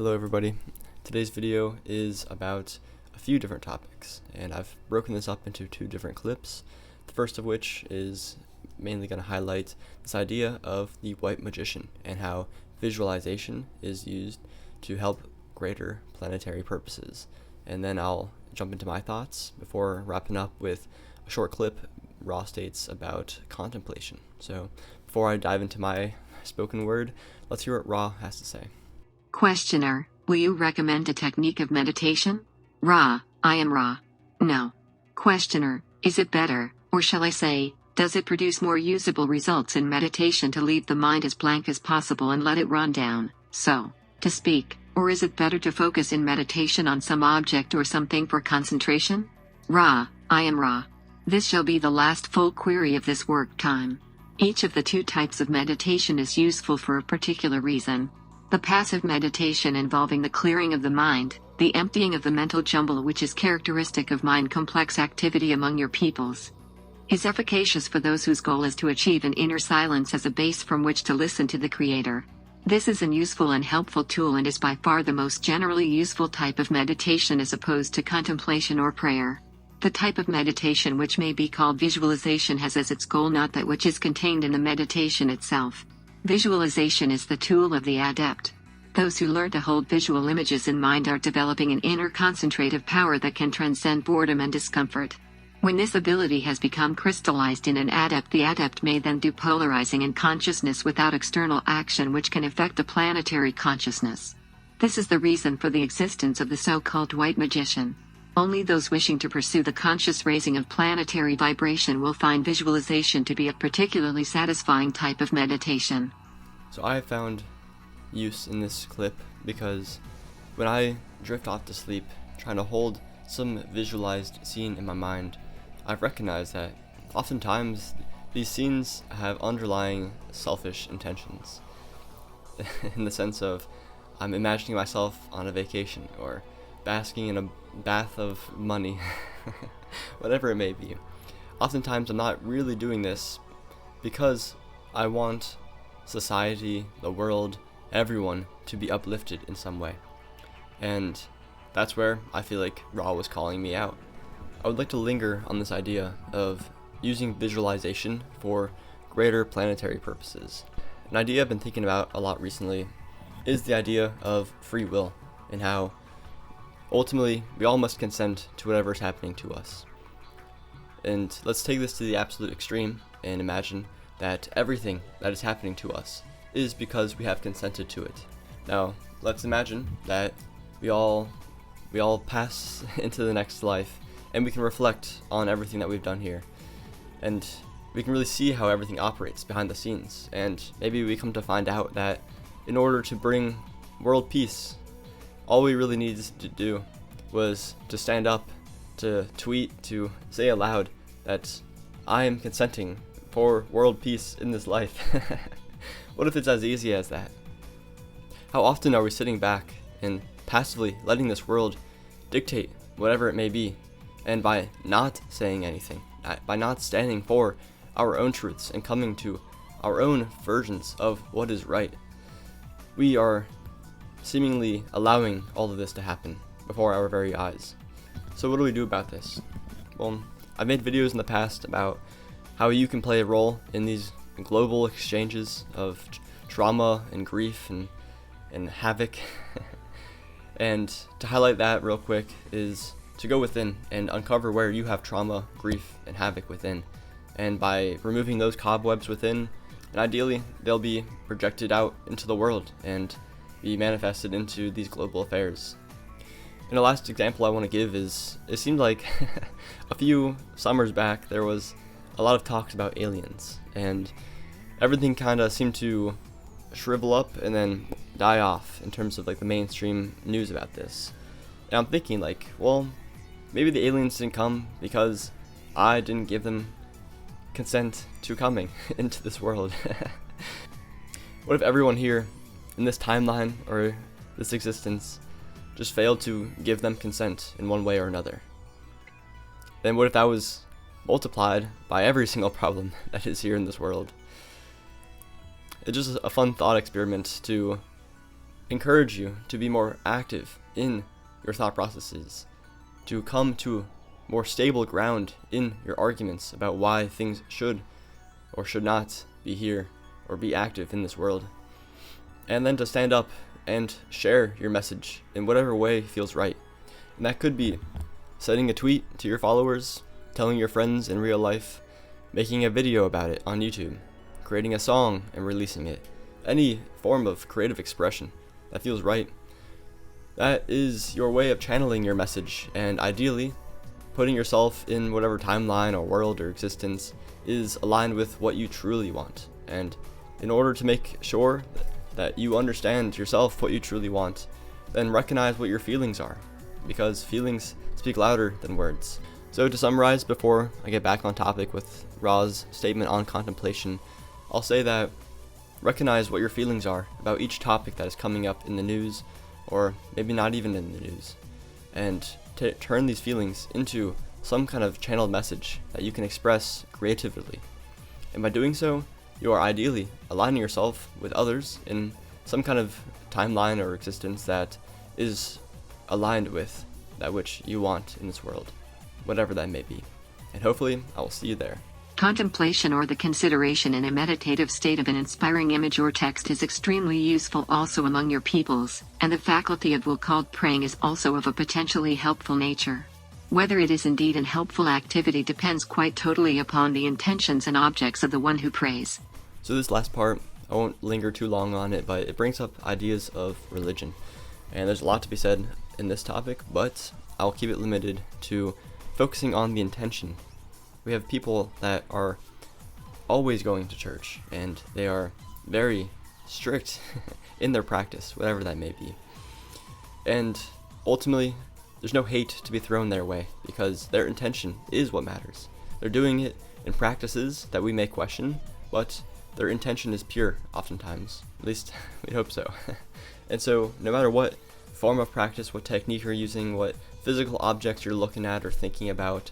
Hello everybody. Today's video is about a few different topics, and I've broken this up into two different clips. The first of which is mainly going to highlight this idea of the white magician and how visualization is used to help greater planetary purposes. And then I'll jump into my thoughts before wrapping up with a short clip Ra states about contemplation. So before I dive into my spoken word, let's hear what Ra has to say. Questioner, will you recommend a technique of meditation? Ra, I am Ra. No. Questioner, is it better, or shall I say, does it produce more usable results in meditation to leave the mind as blank as possible and let it run down, so to speak, or is it better to focus in meditation on some object or something for concentration? Ra, I am Ra. This shall be the last full query of this work time. Each of the two types of meditation is useful for a particular reason. The passive meditation involving the clearing of the mind, the emptying of the mental jumble which is characteristic of mind-complex activity among your peoples, is efficacious for those whose goal is to achieve an inner silence as a base from which to listen to the Creator. This is an useful and helpful tool and is by far the most generally useful type of meditation as opposed to contemplation or prayer. The type of meditation which may be called visualization has as its goal not that which is contained in the meditation itself. Visualization is the tool of the adept. Those who learn to hold visual images in mind are developing an inner concentrative power that can transcend boredom and discomfort. When this ability has become crystallized in an adept, the adept may then do polarizing in consciousness without external action which can affect a planetary consciousness. This is the reason for the existence of the so-called white magician. Only those wishing to pursue the conscious raising of planetary vibration will find visualization to be a particularly satisfying type of meditation. So I have found use in this clip because when I drift off to sleep trying to hold some visualized scene in my mind, I've recognized that oftentimes these scenes have underlying selfish intentions in the sense of I'm imagining myself on a vacation or basking in a bath of money, whatever it may be. Oftentimes I'm not really doing this because I want society, the world, everyone to be uplifted in some way. And that's where I feel like Ra was calling me out. I would like to linger on this idea of using visualization for greater planetary purposes. An idea I've been thinking about a lot recently is the idea of free will and how ultimately we all must consent to whatever is happening to us. And let's take this to the absolute extreme and imagine that everything that is happening to us is because we have consented to it. Now, let's imagine that we all pass into the next life and we can reflect on everything that we've done here. And we can really see how everything operates behind the scenes. And maybe we come to find out that in order to bring world peace, all we really needed to do was to stand up, to tweet, to say aloud that I am consenting for world peace in this life. What if it's as easy as that? How often are we sitting back and passively letting this world dictate whatever it may be, and by not saying anything, by not standing for our own truths and coming to our own versions of what is right, we are seemingly allowing all of this to happen before our very eyes. So what do we do about this? Well, I've made videos in the past about how you can play a role in these global exchanges of trauma and grief and havoc. And to highlight that real quick is to go within and uncover where you have trauma, grief, and havoc within. And by removing those cobwebs within, and ideally they'll be projected out into the world and be manifested into these global affairs. And the last example I want to give is, it seemed like a few summers back there was a lot of talks about aliens, and everything kind of seemed to shrivel up and then die off in terms of like the mainstream news about this. And I'm thinking like, well, maybe the aliens didn't come because I didn't give them consent to coming into this world. What if everyone here in this timeline or this existence just failed to give them consent in one way or another? Then what if that was multiplied by every single problem that is here in this world? It's just a fun thought experiment to encourage you to be more active in your thought processes, to come to more stable ground in your arguments about why things should or should not be here or be active in this world, and then to stand up and share your message in whatever way feels right. And that could be sending a tweet to your followers, telling your friends in real life, making a video about it on YouTube, creating a song and releasing it. Any form of creative expression that feels right. That is your way of channeling your message, and ideally, putting yourself in whatever timeline or world or existence is aligned with what you truly want. And in order to make sure that you understand yourself what you truly want, then recognize what your feelings are, because feelings speak louder than words. So to summarize, before I get back on topic with Ra's statement on contemplation, I'll say that recognize what your feelings are about each topic that is coming up in the news, or maybe not even in the news, and turn these feelings into some kind of channeled message that you can express creatively. And by doing so, you are ideally aligning yourself with others in some kind of timeline or existence that is aligned with that which you want in this world, whatever that may be. And hopefully, I will see you there. Contemplation or the consideration in a meditative state of an inspiring image or text is extremely useful also among your peoples, and the faculty of will called praying is also of a potentially helpful nature. Whether it is indeed an helpful activity depends quite totally upon the intentions and objects of the one who prays. So this last part, I won't linger too long on it, but it brings up ideas of religion. And there's a lot to be said in this topic, but I'll keep it limited to focusing on the intention. We have people that are always going to church, and they are very strict in their practice, whatever that may be. And ultimately, there's no hate to be thrown their way, because their intention is what matters. They're doing it in practices that we may question, but their intention is pure oftentimes. At least we hope so. And so no matter what form of practice, what technique you're using, what physical objects you're looking at or thinking about,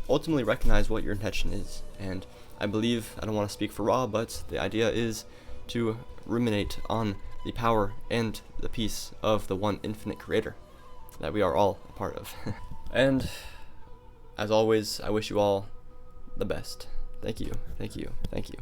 ultimately recognize what your intention is. And I believe, I don't want to speak for Ra, but the idea is to ruminate on the power and the peace of the one infinite creator that we are all a part of. And as always, I wish you all the best. Thank you, thank you, thank you.